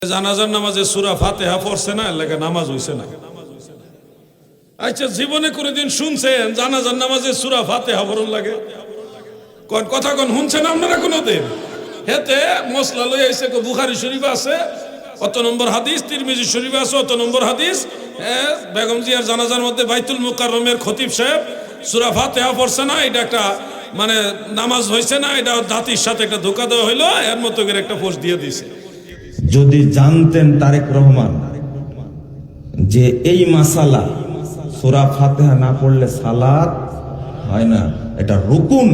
জানাজার নামাজে সূরা ফাতিহা পড়ছে না, এর লাগি নামাজ হইছে না। আচ্ছা, জীবনে কোনদিন শুনছেন জানাজার নামাজে সূরা ফাতিহা পড়ন লাগে? কোন কথা কোন শুনছেন আপনারা কোনদিন? হেতে মশলা লই আইছে, বুখারী শরীফে আছে অত নম্বর হাদিস, তিরমিজি শরীফে আছে অত নম্বর হাদিস। বেগম জিয়ার জানাজার মধ্যে বাইতুল মুকাররমের খতিব সাহেব সূরা ফাতিহা পড়ছে না, এটা একটা মানে নামাজ হইছে না, এটা জাতির সাথে একটা ধোঁকা দেওয়া হইলো, এর মতো করে একটা পোস্ট দিয়ে দিছে। যদি জানতেন তারেক রহমান যে এই মাসালা সূরা ফাতিহা না পড়লে সালাত হয় না, এটা রুকুন,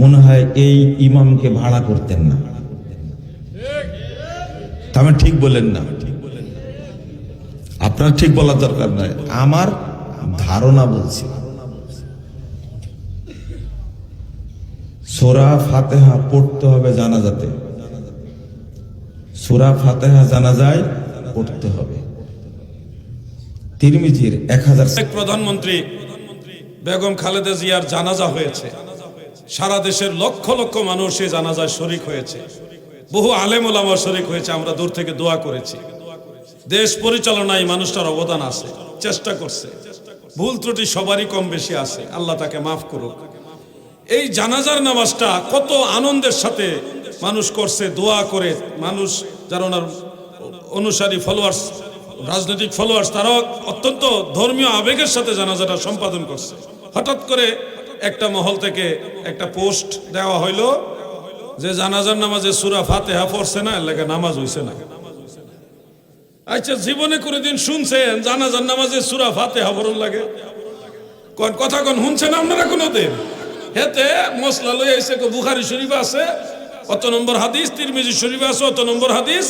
মনে হয় এই ইমামকে ভাড়া করতেন না। আমি ঠিক বলেন না, আপনার ঠিক বলার দরকার নাই, আমার ধারণা বলছি। সূরা ফাতিহা পড়তে হবে জানাজাতে, সূরা ফাতিহা জানাজায় পড়তে হবে। তিরমিজির 1000 প্রধানমন্ত্রী বেগম খালেদা জিয়ার জানাজা হয়েছে, সারা দেশের লক্ষ লক্ষ মানুষ এই জানাজায় শরীক হয়েছে, বহু আলেম ওলামা শরীক হয়েছে। আমরা দূর থেকে দোয়া করেছি। দেশ পরিচালনায় মানুষটার অবদান আছে, চেষ্টা করছে, ভুল ত্রুটি সবারই কম বেশি আছে, আল্লাহ তাকে মাফ করুক। এই জানাজার নামাজটা কত আনন্দের সাথে মানুষ করছে, দোয়া করে। মানুষ যারা ওনার অনুসারী ফলোয়ার্স, রাজনৈতিক ফলোয়ার্স, তারাও অত্যন্ত ধর্মীয় আবেগের সাথে জানাজাটা সম্পাদন করছে। হঠাৎ করে একটা মহল থেকে একটা পোস্ট দেওয়া হইলো যে জানাজার নামাজে সূরা ফাতিহা পড়ছে না, এর লাগি নামাজ হইছে না। আচ্ছা, জীবনে কোনদিন শুনছেন জানাজার নামাজে সূরা ফাতিহা পড়ন লাগে? কোন কথা কোন শুনছেন আপনারা কোনদিন? হেতে মশলা লই আইছে, বুখারী শরীফে আছে অত নম্বর হাদিস, তিরমিজি শরীফে আছে অত নম্বর হাদিস।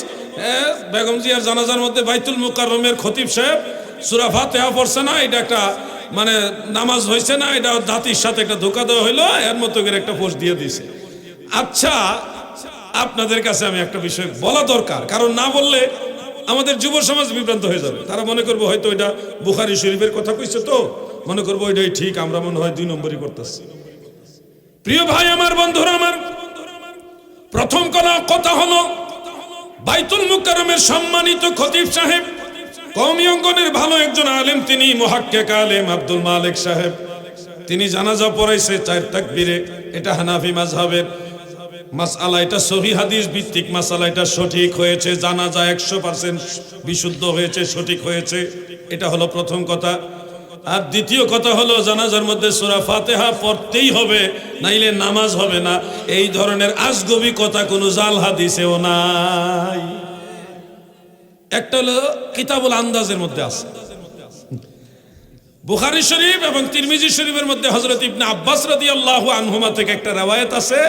বেগম জিয়ার জানাজার মধ্যে বাইতুল মুকাররমের খতিব সাহেব সূরা ফাতিহা পড়ছে না, এটা একটা মানে নামাজ হইছে না, এটা জাতির সাথে একটা ধোঁকা দেওয়া হইলো, এর মতো করে একটা পোস্ট দিয়ে দিছে। আচ্ছা, আপনাদের কাছে আমি একটা বিষয় বলা দরকার, কারণ না বললে আমাদের যুব সমাজ বিভ্রান্ত হয়ে যাবে। তারা মনে করবো হয়তো এটা বুখারী শরীফের কথা কইছে, তো মনে করবো এটাই ঠিক, আমরা মনে হয় 2 নম্বরই করতেছি। প্রিয় ভাই আমার, বন্ধুরা আমার, প্রথম কথা হলো বাইতুল মুকাররমের সম্মানিত খতিব সাহেব, কওমি অঙ্গনের ভালো একজন আলেম, তিনি মুহাক্কিক আলেম আব্দুল মালিক সাহেব, তিনি জানাজা পড়াইছে 4 তাকবীরে। এটা হানাফি মাযহাবের মাসআলা, এটা সহিহ হাদিস ভিত্তিক মাসআলা, এটা সঠিক হয়েছে। জানাজা 100% বিশুদ্ধ হয়েছে, সঠিক হয়েছে। এটা হলো প্রথম কথা। আর দ্বিতীয় কথা হলো জানাজার মধ্যে সূরা ফাতিহা পড়তেই হবে, নাইলে নামাজ হবে না। এই ধরনের আজগবি কথা কোনো জাল হাদিসেও নাই। একটা হলো কিতাবুল আন্দাজের মধ্যে আছে, বুখারী শরীফ এবং তিরমিজি শরীফের মধ্যে হযরত ইবনে আব্বাস রাদিয়াল্লাহু আনহুমা থেকে একটা riwayat আছে।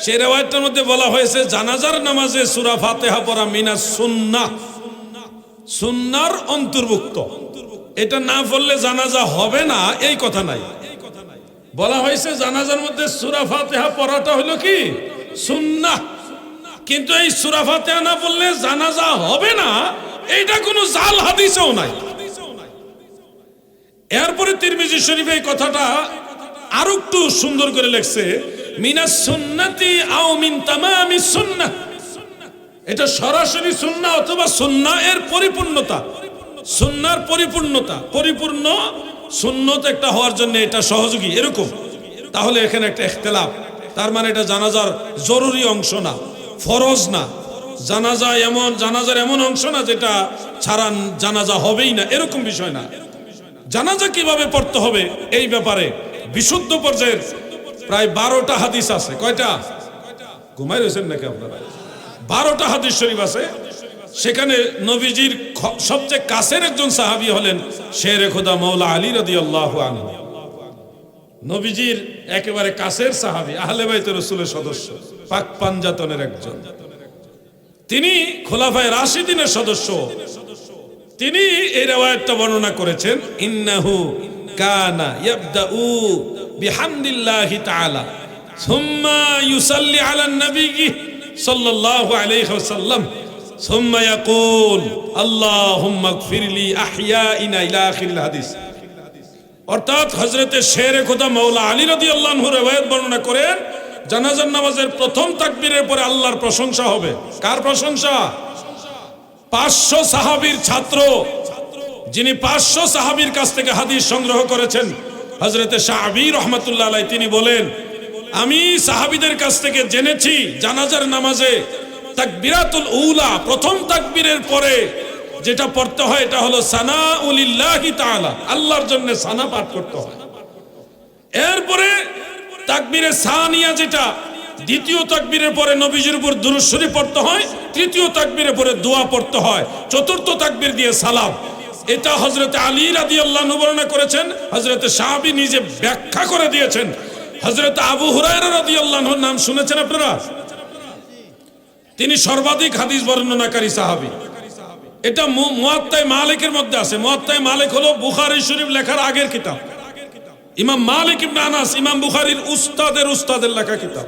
সেই riwayatটার মধ্যে বলা হয়েছে জানাজার নামাজে সূরা ফাতিহা পড়া মিনাস সুন্নাহ, সুন্নাহর অন্তর্ভুক্ত। এটা না পড়লে জানাজা হবে না এই কথা নাই, বলা হয়েছে জানাজার মধ্যে সূরা ফাতিহা পড়াটা হলো কি সুন্নাহ। কিন্তু এই সূরা ফাতিহা না পড়লে জানাজা হবে না, এইটা কোনো জাল হাদিসেও নাই। এরপরে তিরমিজি শরীফে এই কথাটা আরো একটু সুন্দর করে লেখছে, মিনাস সুন্নাতি আও মিন তামামিস সুন্নাহ। এটা সরাসরি সুন্নাহ অথবা সুন্নাহ এর পরিপূর্ণতা, সুন্নাহর পরিপূর্ণতা, পরিপূর্ণ সুন্নত একটা হওয়ার জন্য এটা সহযোগী, এরকম। তাহলে এখানে একটা ইখতিলাফ, তার মানে এটা জানাজার জরুরি অংশ না, ফরজ না। জানাজার এমন অংশ না যেটা ছাড়া জানাজা হবেই না, এরকম বিষয় না। জানাজা কিভাবে পড়তে হবে এই ব্যাপারে বিশুদ্ধ পর্যায়ের প্রায় 12টা হাদিস আছে। কয়টা? ঘুমাই রয়েছেন নাকি আপনারা? 12টা হাদিস শরীফ আছে। সেখানে নবীজির সবচেয়ে কাছের একজন সাহাবী হলেন শেরে খোদা মাওলা আলী রাদিয়াল্লাহু আনহু। নবীজির একেবারে কাছের সাহাবী, আহলে বাইতে রাসূলের সদস্য, পাক পাঞ্জাতনের একজন। তিনি খোলাফায়ে রাশিদিনের সদস্য। তিনি এই riwayatটা বর্ণনা করেছেন, ইন্নাহু কানা ইয়াবদাউ বিহামদিল্লাহি তাআলা সুম্মা ইউসাল্লি আলান নবী সাল্লাল্লাহু আলাইহি ওয়াসাল্লাম সুম্মা ইয়াকুল আল্লাহুম্মা ইগফিরলি আহইয়াইনা ইলা আখিরিল হাদিস। অর্থাৎ হযরতে শেরে খোদা মাওলা আলী রাদিয়াল্লাহু আনহু riwayat বর্ণনা করেন, জানাজার নামাজের প্রথম তাকবীরের পরে আল্লাহর প্রশংসা হবে। কার প্রশংসা? 500 সাহাবীর ছাত্র, যিনি 500 সাহাবীর কাছ থেকে হাদিস সংগ্রহ করেছেন, হযরতে শাআবী রাহমাতুল্লাহ আলাইহি, তিনি বলেন, আমি সাহাবীদের কাছ থেকে জেনেছি জানাজার নামাজে তাকবীরাতুল উলা, প্রথম তাকবীরের পরে যেটা পড়তে হয় এটা হলো সানাউলিল্লাহি তাআলা, আল্লাহর জন্য সানা পাঠ করতে হয়। এরপরে তাকবীরে সানিয়া, যেটা দ্বিতীয় তাকবীরের পরে নবীজির উপর দুরূদ শরীফ পড়তে হয়, তৃতীয় তাকবীরের পরে দোয়া পড়তে হয়, চতুর্থ তাকবীর দিয়ে সালাম। এটা হযরতে আলী রাদিয়াল্লাহু আনহু বর্ণনা করেছেন, হযরতে সাহাবী নিজে ব্যাখ্যা করে দিয়েছেন। হযরতে আবু হুরায়রা রাদিয়াল্লাহু আনহুর নাম শুনেছেন আপনারা? তিনি সর্বাধিক হাদিস বর্ণনাকারী সাহাবী। এটা মুয়াত্তায়ে মালিকের মধ্যে আছে। মুয়াত্তায়ে মালিক হলো বুখারী শরীফ লেখার আগের কিতাব। ইমাম মালিক ইবনে আনাস ইমাম বুখারীর উস্তাদের লেখা কিতাব।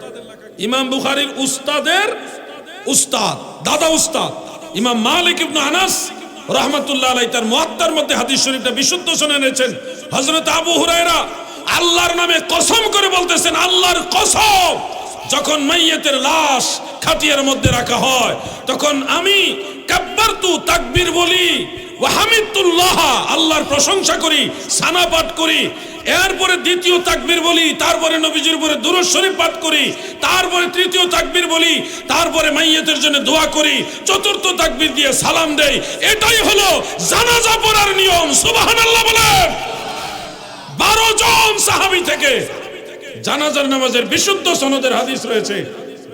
ইমাম বুখারীর উস্তাদের উস্তাদ, দাদা উস্তাদ ইমাম মালিক ইবনে আনাস রাহমাতুল্লাহ আলাইহি তার মুয়াত্তার মধ্যে হাদিস শরীফটা বিশুদ্ধ শুনে এনেছেন। হযরত আবু হুরায়রা আল্লাহর নামে কসম করে বলতেছেন, আল্লাহর কসম, যখন মাইয়িতের লাশ খাটিয়ার মধ্যে রাখা হয় তখন আমি কাব্বারতু, তাকবীর বলি, ওয়া হামিদুল্লাহ, আল্লাহর প্রশংসা করি, সানা পাঠ করি, এরপরে দ্বিতীয় তাকবীর বলি, তারপরে নবীজির উপরে দুরূদ শরীফ পাঠ করি, তারপরে তৃতীয় তাকবীর বলি, তারপরে মাইয়িতের জন্য দোয়া করি, চতুর্থ তাকবীর দিয়ে সালাম দেই। এটাই হলো জানাজা পড়ার নিয়ম। সুবহানাল্লাহ বলেন। 12 জন সাহাবী থেকে জানাজার নামাজের বিশুদ্ধ সনদের হাদিস রয়েছে,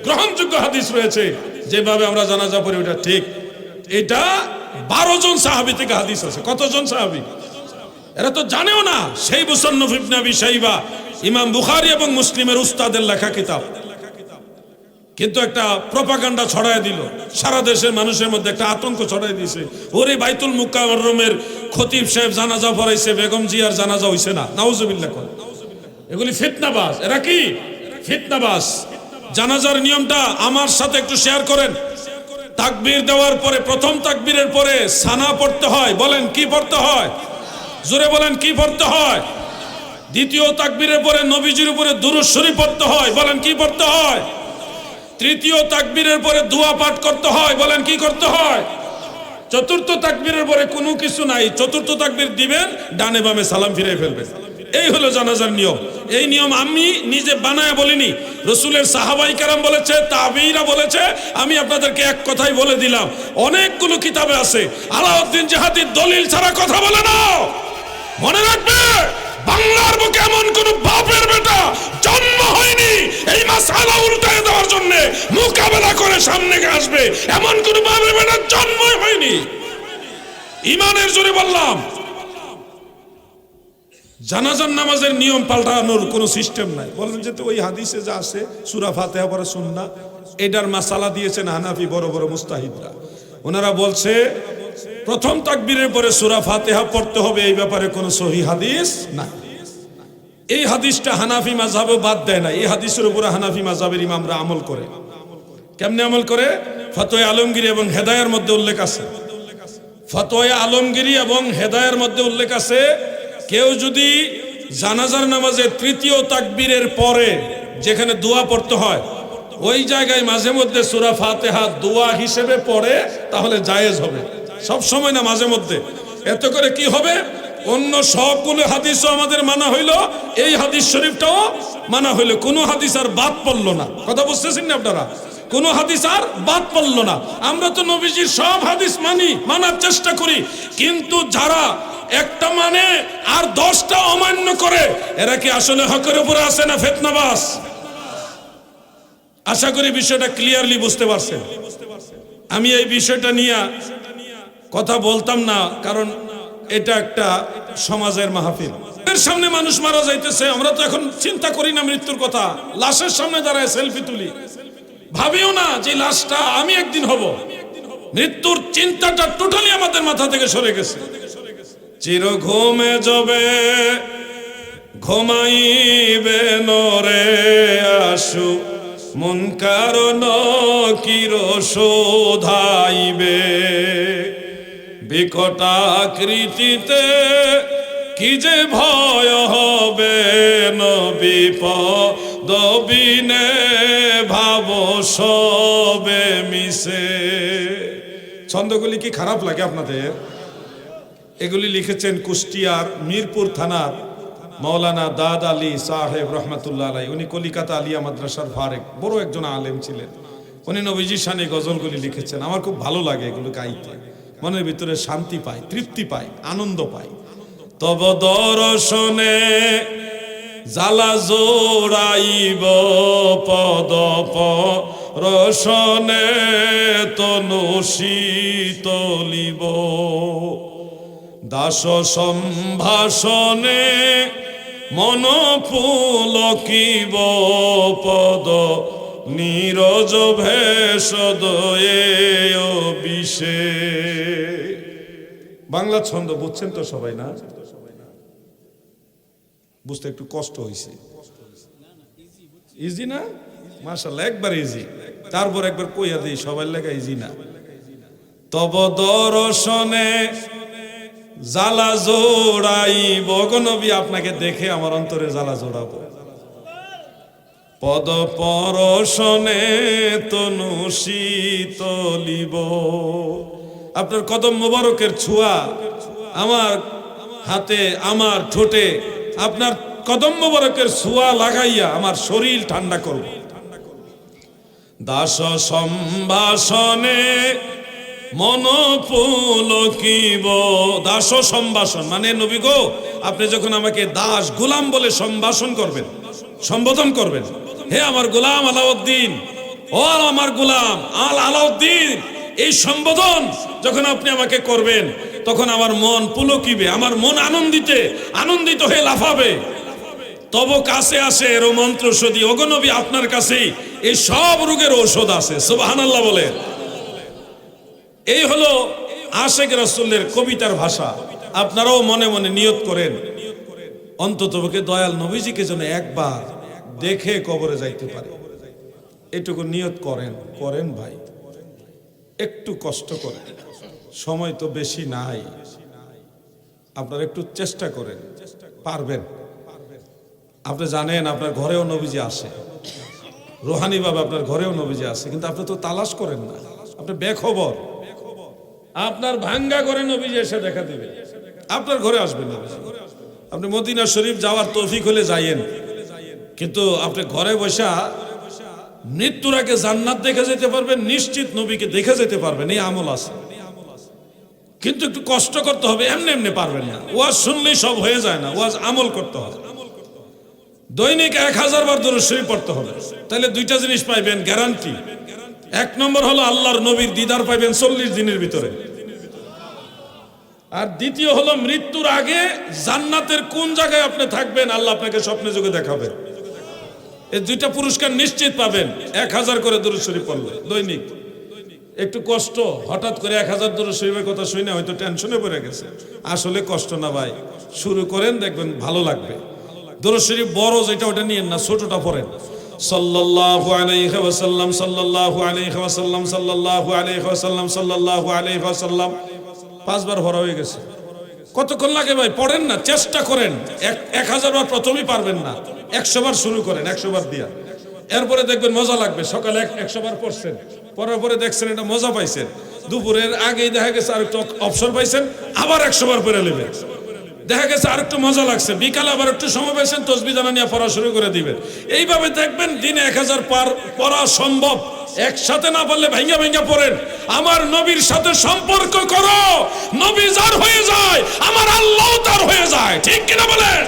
গ্রহণযোগ্য হাদিস রয়েছে। যেভাবে আমরা জানাজা পড়ি ওটা ঠিক, এটা 12 জন সাহাবী থেকে হাদিস আছে। কতজন সাহাবী? এরা তো জানেও না। সেই মুসান্নাফ ইবনে আবি শাইবা, ইমাম বুখারী এবং মুসলিমের উস্তাদের লেখা কিতাব, কিন্তু একটা প্রপাগান্ডা ছড়ায় দিল, সারা দেশের মানুষের মধ্যে একটা আতঙ্ক ছড়ায় দিয়েছে। ওরে বাইতুল মুকাররমের খতিব সাহেব জানাজা পড়াইছে, বেগম জিয়ার জানাজা হইছে না, নাউজুবিল্লাহ। এগুলি ফিতনাবাজ। এরা কি ফিতনাবাজ? জানাজার নিয়মটা আমার সাথে একটু শেয়ার করেন। তাকবীর দেওয়ার পরে, প্রথম তাকবীরের পরে সানা পড়তে হয়। বলেন কি পড়তে হয়? জোরে বলেন কি পড়তে হয়? দ্বিতীয় তাকবীরের পরে নবীজির উপরে দুরূদ শরীফ পড়তে হয়। বলেন কি পড়তে হয়? তৃতীয় তাকবীরের পরে দোয়া পাঠ করতে হয়। বলেন কি করতে হয়? চতুর্থ তাকবীরের পরে কোনো কিছু নাই, চতুর্থ তাকবীর দিবেন, ডানে বামে সালাম ফিরে ফেলবেন। এই হলো জানাজার নিয়ম। এই নিয়ম আমি নিজে বানায় বলিনি, রাসূলের সাহাবায়ে কেরাম বলেছে, তাবেঈরা বলেছে। আমি আপনাদেরকে এক কথাই বলে দিলাম, অনেকগুলো কিতাবে আছে। আলাউদ্দিন জিহাদির দলিল ছাড়া কথা বলে না। মনে রাখবে, বাংলার বুকে এমন কোন বাপের বেটা জন্ম হয়নি এই মাসআলা উল্টায় দেওয়ার জন্য মোকাবেলা করে সামনে আসবে, এমন কোন বাপের বেটা জন্মই হয়নি। ইমানের জোরে বললাম, জানাজার নামাজের নিয়ম পাল্টানোর কোনো সিস্টেম নাই। বলেন যে তো ওই হাদিসে যা আছে সূরা ফাতিহা পড়া সুন্নাহ, এটার মাসালা দিয়েছেন হানাফি বড় বড় মুস্তাহিদরা। ওনারা বলছে প্রথম তাকবীরের পরে সূরা ফাতিহা পড়তে হবে, এই ব্যাপারে কোনো সহিহ হাদিস নাই। এই হাদিসটা হানাফি মাযহাবও বাদ দেয় না। এই হাদিসের উপরে হানাফি মাযহাবের ইমামরা আমল করে। কেমনে আমল করে? ফতোয়া আলমগীরি এবং হেদায়ার মধ্যে উল্লেখ আছে। ফতোয়া আলমগীরি এবং হেদায়ার মধ্যে উল্লেখ আছে, কেউ যদি জানাজার নামাজে তৃতীয় তাকবীরের পরে যেখানে দোয়া পড়তে হয় ওই জায়গায় মাঝে মধ্যে সূরা ফাতিহা দোয়া হিসেবে পড়ে, তাহলে জায়েজ হবে। সব সময় না, মাঝে মধ্যে। এত করে কি হবে? অন্য সবগুলো হাদিসও আমাদের মানা হইল, এই হাদিস শরীফটাও মানা হইল, কোনো হাদিস আর বাদ পড়লো না। কথা বুঝতেছেন না আপনারা? কোনো হাদিস আর বাদ পড়লো না। আমরা তো নবীজির সব হাদিস মানি, মানার চেষ্টা করি, কিন্তু যারা একটা মানে আর 10টা অমান্য করে, এরা কি আসলে হকের উপরে আছে না ফিতনাবাজ? আশা করি বিষয়টা ক্লিয়ারলি বুঝতে পারছেন। আমি এই বিষয়টা নিয়ে কথা বলতাম না, কারণ এটা একটা সমাজের মাহফিল। এর সামনে মানুষ মারা যাইতেছে, আমরা তো এখন চিন্তা করি না মৃত্যুর কথা। লাশের সামনে দাঁড়ায় সেলফি তুলি, ভাবিও না যে লাশটা আমি একদিন হব। মৃত্যুর চিন্তাটা টোটালি আমাদের মাথা থেকে সরে গেছে। চির ঘুমে যাবে ঘুমাইবে নরে আসু, মন কারণ কির শোধাইবে, বিকটাকৃতিতে কি যে ভয় হবে, বিপদ পদবিনে ভাব সবে মিশে। ছন্দগুলি কি খারাপ লাগে আপনাদের? এগুলি লিখেছেন কুষ্টিয়ার মিরপুর থানার মাওলানা দাদ আলী সাহেব রহমাতুল্লাহ আলাই। উনি কলিকাতা আলিয়া মাদ্রাসার ফারেক, বড় একজন আলেম ছিলেন। উনি নবীজির শানে গজলগুলি লিখেছেন। আমার খুব ভালো লাগে এগুলো গাইতে, মনের ভিতরে শান্তি পাই, তৃপ্তি পাই, আনন্দ পাই। তব দর্শনে জালা জোড়াইব পদ রসনে তনু শীতলিব, দাস সম্ভাষণে মন পুলকিব পদ নীরজ ভেষদয়ে বিশে। বাংলা ছন্দ বুঝছেন তো সবাই? না বুঝতে একটু কষ্ট হয়েছে। ইজি না? মাশাআল্লাহ, একবার ইজি। তারপর একবার কইয়া দিই, সবার লেখা ইজি না। তব দর্শনে জ্বালা জোড়াইব, গো নবী আপনাকে দেখে আমার অন্তরে জ্বালা জোড়াবো। পদ পরশনে তনু শীতলিব, আপনার কদম মোবারকের ছোঁয়া আমার হাতে, আমার ঠোঁটে আপনার কদম মোবারকের ছোঁয়া লাগাইয়া আমার শরীর ঠান্ডা করব। দাস সম্ভাষণে মন পুলকিব, দাস সম্ভাষণ মানে নবী গো আপনি যখন আমাকে দাস গোলাম বলে সম্ভাষণ করবেন, সম্বোধন করবেন, হে আমার গোলাম আলাউদ্দিন, ও আমার গোলাম আলাউদ্দিন, এই সম্বোধন যখন আপনি আমাকে করবেন তখন আমার মন পুলকিবে, আমার মন আনন্দিত হয়ে লাফাবে। তব কাছে আসে এর মন্ত্র সদি, ওগো নবী আপনার কাছেই এই সব রোগের ঔষধ আছে। সুবহানাল্লাহ বলে। এই হলো আশেক রাসূলের কবিতার ভাষা। আপনারাও মনে মনে নিয়ত করেন অন্ততপক্ষে দয়াল নবীজিকে যেন একবার দেখে কবরে যাইতে পারে, এটুকু নিয়ত করেন ভাই, একটু কষ্ট করেন, সময় তো বেশি নাই, আপনারা একটু চেষ্টা করেন, পারবেন। আপনি জানেন আপনার ঘরেও নবীজি আসে, রোহানি ভাবে আপনার ঘরেও নবীজি আসে, কিন্তু আপনি তো তালাশ করেন না, আপনি বেখবর। আপনার ভাঙ্গা ঘরে নবীজি এসে দেখা দিবে, আপনার ঘরে আসবেন না। আপনি মদিনা শরীফ যাওয়ার তৌফিক হলে যাইয়েন, কিন্তু আপনি ঘরে বসা মৃত্যুর আগে জান্নাত দেখে যেতে পারবেন, নিশ্চিত নবীকে দেখে যেতে পারবেন, এই আমল আছে। কিন্তু একটু কষ্ট করতে হবে, এমনি এমনি পারবেন না। ওয়াজ শুনলেই সব হয়ে যায় না, ওয়াজ আমল করতে হবে। দৈনিক 1000 বার দরুদ শরীফ পড়তে হবে, তাহলে দুইটা জিনিস পাইবেন গ্যারান্টি। এক নম্বর হলো আল্লাহর নবীর দিদার পাইবেন 40 দিনের ভিতরে, আর দ্বিতীয় হলো মৃত্যুর আগে জান্নাতের কোন জায়গায় আপনি থাকবেন আল্লাহ আপনাকে স্বপ্নে যোগে দেখাবেন। এই দুইটা পুরস্কার নিশ্চিত পাবেন 1000 করে দরুদ শরীফ পড়লে দৈনিক। একটু কষ্ট, হঠাৎ করে 1000 দরুদ শরীফের কথা শুনে হয়তো টেনশনে পড়ে গেছে, আসলে কষ্ট না ভাই, শুরু করেন দেখবেন ভালো লাগবে। দরুদ শরীফ বড় যেটা ওটা নিয়েন না, ছোটটা পড়েন। সাল্লাল্লাহু আলাইহি ওয়াসাল্লাম, সাল্লাল্লাহু আলাইহি ওয়াসাল্লাম, সাল্লাল্লাহু আলাইহি ওয়াসাল্লাম, সাল্লাল্লাহু আলাইহি ওয়াসাল্লাম 5 বার ভরা হয়ে গেছে। কতক্ষণ লাগে ভাই? পড়েন না, চেষ্টা করেন। 1000 বার প্রথমেই পারবেন না, 100 বার শুরু করেন, 100 বার দিয়া, এরপরে দেখবেন মজা লাগবে। সকালে 100 বার পড়ছেন, পড়ার পরে দেখছেন এটা মজা পাইছেন, দুপুরের আগেই দেখা গেছে আর একটু অবসর পাইছেন, আবার 100 বার পড়ে নেবেন, দেখা গেছে আর একটু মজা লাগছে, বিকালে আবার একটু সময় পাইছেন, তসবিহ জানা নিয়ে পড়া শুরু করে দিবেন। এইভাবে দেখবেন দিনে 1000 পার পড়া সম্ভব। একসাথে না পারলে ভাঙ্গা ভাঙ্গা পড়েন। আমার নবীর সাথে সম্পর্ক করো, নবী যার হয়ে যায় আমার আল্লাহ তার হয়ে যায়, ঠিক কিনা বলেন?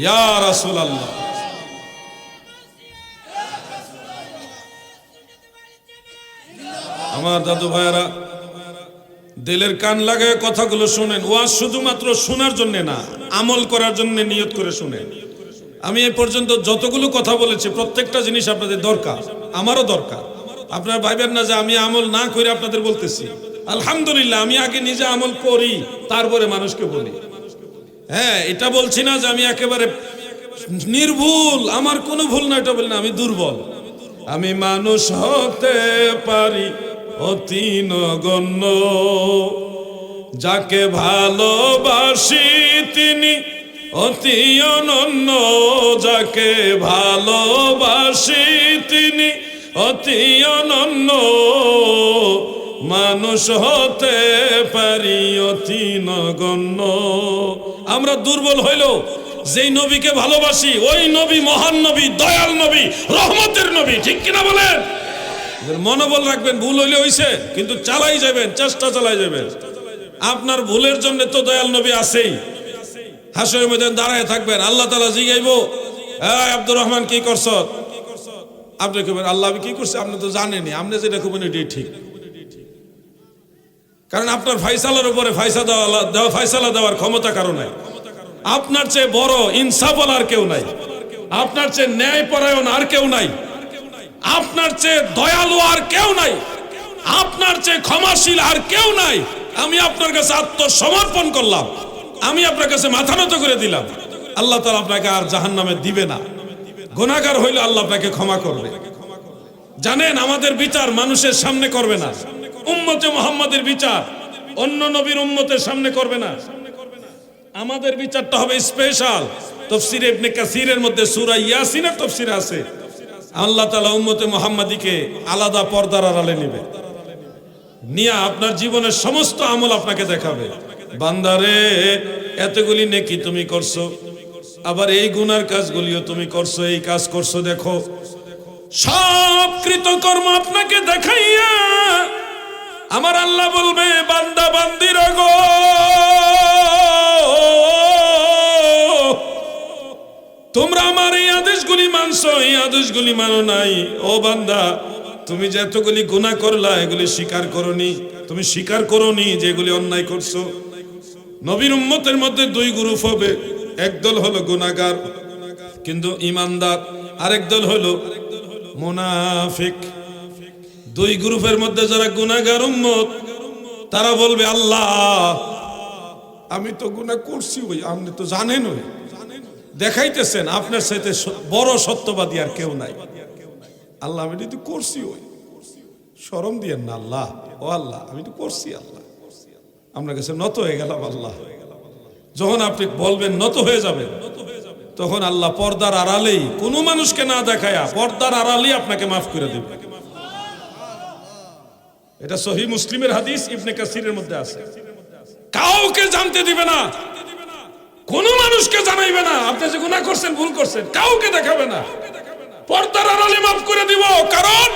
ইয়া রাসূলুল্লাহ, আমার দাদু ভাইয়েরা দিলের কান লাগায় কথাগুলো শুনেন। ওয়াজ শুধুমাত্র শোনার জন্য না, আমল করার জন্য নিয়ত করে শুনেন। আমি এ পর্যন্ত যতগুলো কথা বলেছি প্রত্যেকটা জিনিস আপনাদের দরকার, আমারও দরকার। আপনারা ভাইবেন না যে আমি আমল না করে আপনাদের বলতেছি। আলহামদুলিল্লাহ, আমি আগে নিজে আমল করি, তারপরে মানুষকে বলি। হ্যাঁ, এটা বলছি না যে আমি একেবারে নির্ভুল, আমার কোনো ভুল না, এটা বলি না, আমি দুর্বল। আমি মানুষ হতে পারি অতি নগণ্য, যাকে ভালোবাসি তিনি অতি অনন্য, যাকে ভালোবাসি তিনি অতি অনন্য, মানুষ হতে পারি অতি নগণ্য। আমরা দুর্বল হইলেও যেই নবীকে ভালোবাসি ওই নবী মহান নবী, দয়াল নবী, রহমতের নবী, ঠিক কিনা বলেন? মনোবল রাখবেন, ভুল হইলে হইছে, কিন্তু চালাই যাবেন, চেষ্টা চালাই যাবেন। আপনার ভুলের জন্য তো দয়াল নবী আছেই। হাসরের ময়দানে দাঁড়ায় থাকবেন, আল্লাহ তাআলা জিগাইবো, এই আব্দুর রহমান কি করছ? আপনি কইবেন আল্লাহ আমি কি করছি? আপনি তো জানেনই, আপনি যেটা কইবেন এটাই ঠিক। কারণ আপনার ফায়সালার উপরে ফায়সালা দেওয়ার ক্ষমতা কারো নাই। আপনার চেয়ে বড় ইনসাফওয়ালা আর কেউ নাই, আপনার চেয়ে ন্যায়পরায়ণ আর কেউ নাই, আপনার চেয়ে দয়ালু আর কেউ নাই, আপনার চেয়ে ক্ষমাশীল আর কেউ নাই। আমি আপনার কাছে আত্মসমর্পণ করলাম, আমি আপনার কাছে মাথা নত করে দিলাম। আল্লাহ তাআলা আপনাকে আর জাহান্নামে দিবে না। গুনাহগার হইলে আল্লাহ আপনাকে ক্ষমা করবে। জানেন আমাদের বিচার মানুষের সামনে করবে না, উম্মতে মুহাম্মাদের বিচার অন্য নবীর উম্মতের সামনে করবে না। আমাদের বিচারটা হবে স্পেশাল। তাফসীর ইবনে কাসিরের মধ্যে সূরা ইয়াসিনের তাফসীর আছে, আল্লাহ তাআলা উম্মতে মুহাম্মাদীকে আলাদা পর্দার আড়ালে নেবে, নিয়ে আপনার জীবনের সমস্ত আমল আপনাকে দেখাবে। বান্দারে এতগুলি নেকি তুমি করছো, আবার এই গুনার কাজগুলিও তুমি করছো, এই কাজ করছো, দেখো সব কৃতকর্ম আপনাকে দেখাইয়া আমার আল্লাহ বলবে, বান্দা বান্দির গো, তোমরা আমার এই আদেশগুলি মানছো, এই আদেশগুলি মানো নাই। ও বান্দা, তুমি যে এতগুলি গুনাহ করলা এগুলি স্বীকার করোনি, তুমি স্বীকার করোনি যে এগুলি অন্যায় করছো। নবীর উম্মতের মধ্যে দুই গ্রুপ হবে, একদল হলো গুনাহগার কিন্তু ইমানদার, আরেক দল হলো মুনাফিক। দুই গ্রুপের মধ্যে যারা গুনাহগার উম্মত তারা বলবে, আল্লাহ আমি তো গুনাহ করছি, ওই আপনি তো জানেন, ওই দেখাইতেছেন আপনার সাথে বড় সত্যবাদী আর কেউ নাই। আল্লাহ আমি তো করছি, ওই শরম দিয়েন না আল্লাহ, ও আল্লাহ আমি তো করছি, আল্লাহ আপনার কাছে নত হয়ে গেলাম। আল্লাহ যখন আপনি বলবেন নত হয়ে যাবেন, তখন আল্লাহ পর্দার আড়ালেই, কোনো মানুষকে না দেখায়া পর্দার আড়ালেই আপনাকে মাফ করে দেবে। এটা সহিহ মুসলিমের হাদিস, ইবনে কাসিরের মধ্যে আছে। কাউকে জানতে দিবে না, কোন মানুষকে জানাইবে না আপনি যে গুনাহ করছেন, ভুল করছেন, কাউকে দেখাবে না, পর্দার আড়ালে মাফ করে দিব। কারণ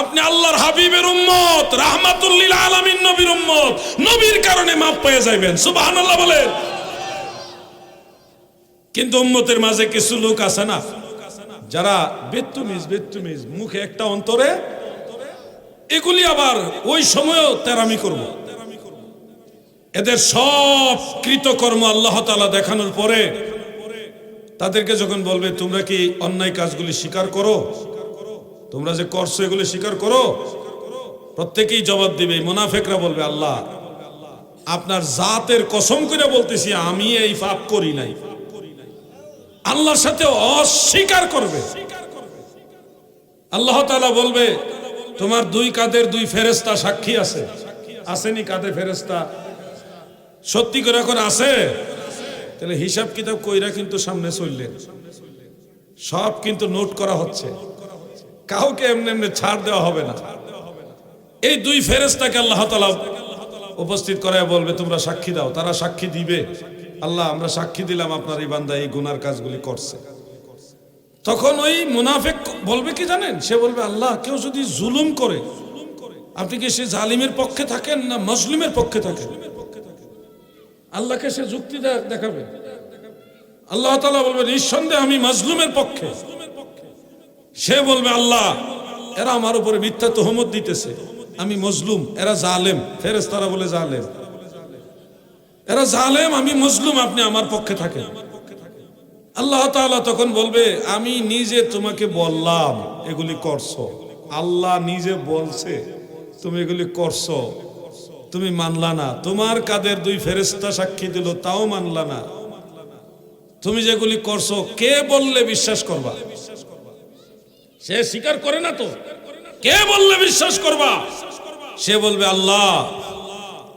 আপনি আল্লাহর হাবিবের উম্মত, রাহমাতুল লিল আলামিন নবীর উম্মত, নবীর কারণে মাফ পেয়ে যাবেন। সুবহানাল্লাহ বলেন। কিন্তু উম্মতের মাঝে কিছু লোক আছে না, যারা বেত্তুমিজ, মুখে একটা অন্তরে, এগুলি আবার ওই সময়ও তেরামি করব। এদের সব কৃতকর্ম আল্লাহ তাআলা দেখানোর পরে তাদেরকে যখন বলবে, তোমরা কি অন্যায় কাজগুলি স্বীকার করো, তোমরা যে করছো এগুলি স্বীকার করো, প্রত্যেকেই জবাব দিবে। মুনাফিকরা বলবে, আল্লাহ আপনার জাতের কসম করে বলতেছি আমি এই পাপ করি নাই। আল্লাহর সাথে অস্বীকার করবে। আল্লাহ তাআলা বলবে, তোমার দুই কাঁধের দুই ফেরেশতা সাক্ষী আছে। আসেনি কাঁধে ফেরেশতা? সত্যি করে এখন আছে? তাহলে হিসাব কিতাব কইরা কিন্তু সামনে চললেন, সব কিন্তু নোট করা হচ্ছে, কাউকে এমনি এমনি ছাড় দেওয়া হবে না। এই দুই ফেরেশতাকে আল্লাহ তাআলা উপস্থিত করায় বলবে, তোমরা সাক্ষী দাও। তারা সাক্ষী দিবে, আল্লাহ আমরা সাক্ষী দিলাম আপনার এই বান্দা এই গুনার কাজগুলি করছে। তখন ওই মুনাফিক বলবে কি জানেন? সে বলবে, আল্লাহ কেউ যদি জুলুম করে, আপনি কি সে জালিমের পক্ষে থাকেন না মজলুমের পক্ষে থাকেন? আল্লাহকে সে যুক্তি দেখাবে। আল্লাহ তাআলা বলবে, নিঃসন্দেহে আমি মজলুমের পক্ষে। সে বলবে, আল্লাহ এরা আমার উপরে মিথ্যা তোহমত দিতেছে, আমি মজলুম, এরা জালেম। ফেরেশতারা বলে, জালেম, এরা জালেম, আমি মজলুম, আপনি আমার পক্ষে থাকেন। আল্লাহ তাআলা তখন বলবে, আমি নিজে তোমাকে বললাম এগুলি করছো, আল্লাহ নিজে বলছে তুমি এগুলি করছো, তুমি মানলা না। তোমার কাদের দুই ফেরেশতা সাক্ষী দিল, তাও মানলা না। তুমি যেগুলি করছো কে বললে বিশ্বাস করবা? সে স্বীকার করে না তো, কে বললে বিশ্বাস করবা? সে বলবে, আল্লাহ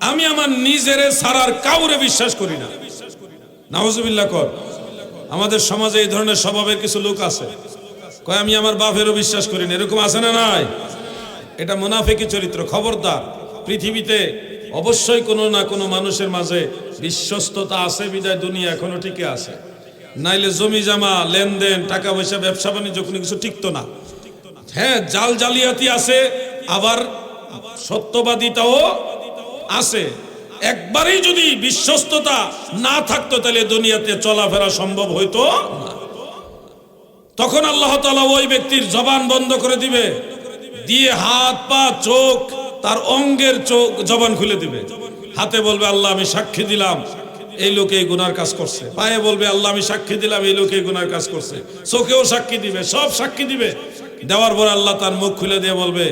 আমি আমার নিজেরে ছাড়ার কাউরে বিশ্বাস করি না। নাউজুবিল্লাহ কর। আমাদের সমাজে এই ধরনের স্বভাবের কিছু লোক আছে, কয় আমি আমার বাপেরও বিশ্বাস করি না, এরকম আছে না নাই? এটা মুনাফিকি চরিত্র। খবরদার, পৃথিবীতে অবশ্যই কোনো না কোনো মানুষের মাঝে বিশ্বস্ততা আছে বিদায় দুনিয়া এখনো টিকে আছে, নাইলে জমি জমা লেনদেন টাকা পয়সা ব্যবসা বাণিজ্য কোনো কিছু টিকতো না। হ্যাঁ, জাল জালিয়াতি আছে, আবার সত্যবাদিতাও আছে। একবারেই যদি বিশ্বস্ততা না থাকতো তাহলে দুনিয়াতে চলাফেরা সম্ভব হইতো না। তখন আল্লাহ তাআলা ওই ব্যক্তির জবান বন্ধ করে দিবে, দিয়ে হাত পা চোখ তার অঙ্গের চোখ জবান খুলে দিবে। হাতে বলবে আল্লাহ আমি সাক্ষী দিলাম এই লোক এই গুনার কাজ করছে, পায়ে বলবে আল্লাহ আমি সাক্ষী দিলাম এই লোক এই গুনার কাজ করছে, চোখেও সাক্ষী দিবে, সব সাক্ষী দিবে। দেওয়ার পর আল্লাহ তার মুখ খুলে দিয়ে বলবে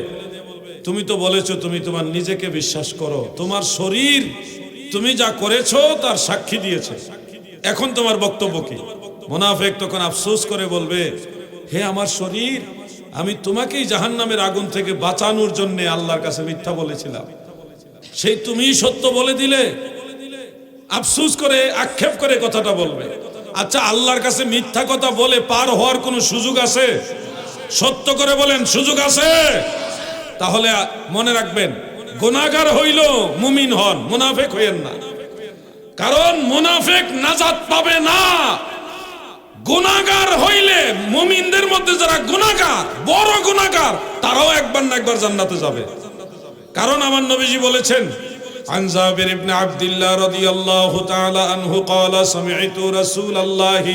তুমি তো বলেছো তুমি তোমার নিজেকে বিশ্বাস করো, তোমার শরীর তুমি যা করেছো তার সাক্ষী দিয়েছে, এখন তোমার বক্তব্য কি? মুনাফিক তখন আফসোস করে বলবে হে আমার শরীর, আমি তোমাকেই জাহান্নামের আগুন থেকে বাঁচানোর জন্য আল্লাহর কাছে মিথ্যা বলেছিলাম, সেই তুমিই সত্য বলে দিলে। আফসোস করে আক্ষেপ করে কথাটা বলবে। আচ্ছা, আল্লাহর কাছে মিথ্যা কথা বলে পার হওয়ার কোনো সুযোগ আছে? সত্য করে বলেন, সুযোগ আছে? তাহলে মনে রাখবেন, গুনাহগার হইল মুমিন হন, মুনাফিক হইেন না। কারণ মুনাফিক নাজাত পাবে না। গুনাহগার হইলে মুমিনদের মধ্যে যারা গুনাহগার, বড় গুনাহগার, তারাও একবার না একবার জান্নাতে যাবে। কারণ আমার নবীজি বলেছেন, عن جابر بن عبد الله رضي الله تعالى عنه قال سمعت رسول الله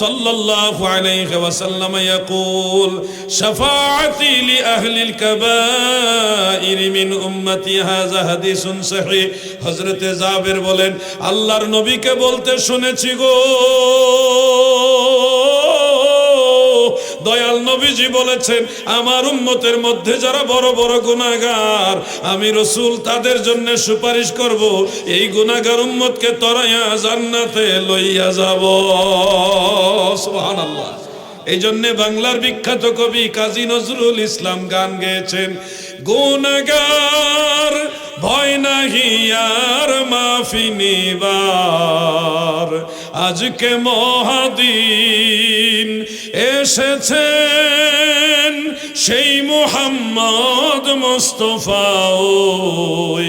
صلى الله عليه وسلم يقول شفاعتي لأهل الكبائر من أمتي هذا حديث صحيح। হযরত জাবের বলেন আল্লাহর নবীকে বলতে শুনেছি গো, দয়াল নবীজি বলেছেন আমার উম্মতের মধ্যে যারা বড় বড় গুনাহগার, আমি রাসূল তাদের জন্য সুপারিশ করব, এই গুনাহগার উম্মতকে তরাইয়া জান্নাতে লইয়া যাব। সুবহানাল্লাহ। এই জন্য বাংলার বিখ্যাত কবি কাজী নজরুল ইসলাম গান গেয়েছেন, গুনাহগার ভয় নাহি আর মাফি নিবার, আজকে মহাদিন এসেছেন সেই মুহাম্মদ মুস্তাফা ওই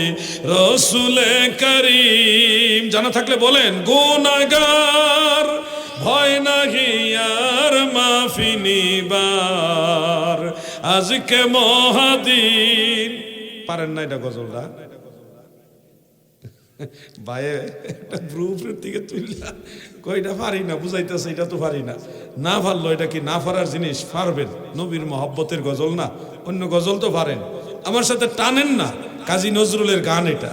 রাসূলে কারীম। জানা থাকলে বলেন, গুনাহগার ভয় নাহি আর মাফি নিবার, আজকে মহাদিন। পারেন না এটা গজলটা? ভাইয়ে একটা গ্রুপের দিকে তুললা কইটা পারি না, বুঝাইতেছে এটা তো পারি না। না পারলো, এটা কি না পারার জিনিস? পারবেন, নবীর মহব্বতের গজল না, অন্য গজল তো পারেন। আমার সাথে টানেন না, কাজী নজরুলের গান এটা।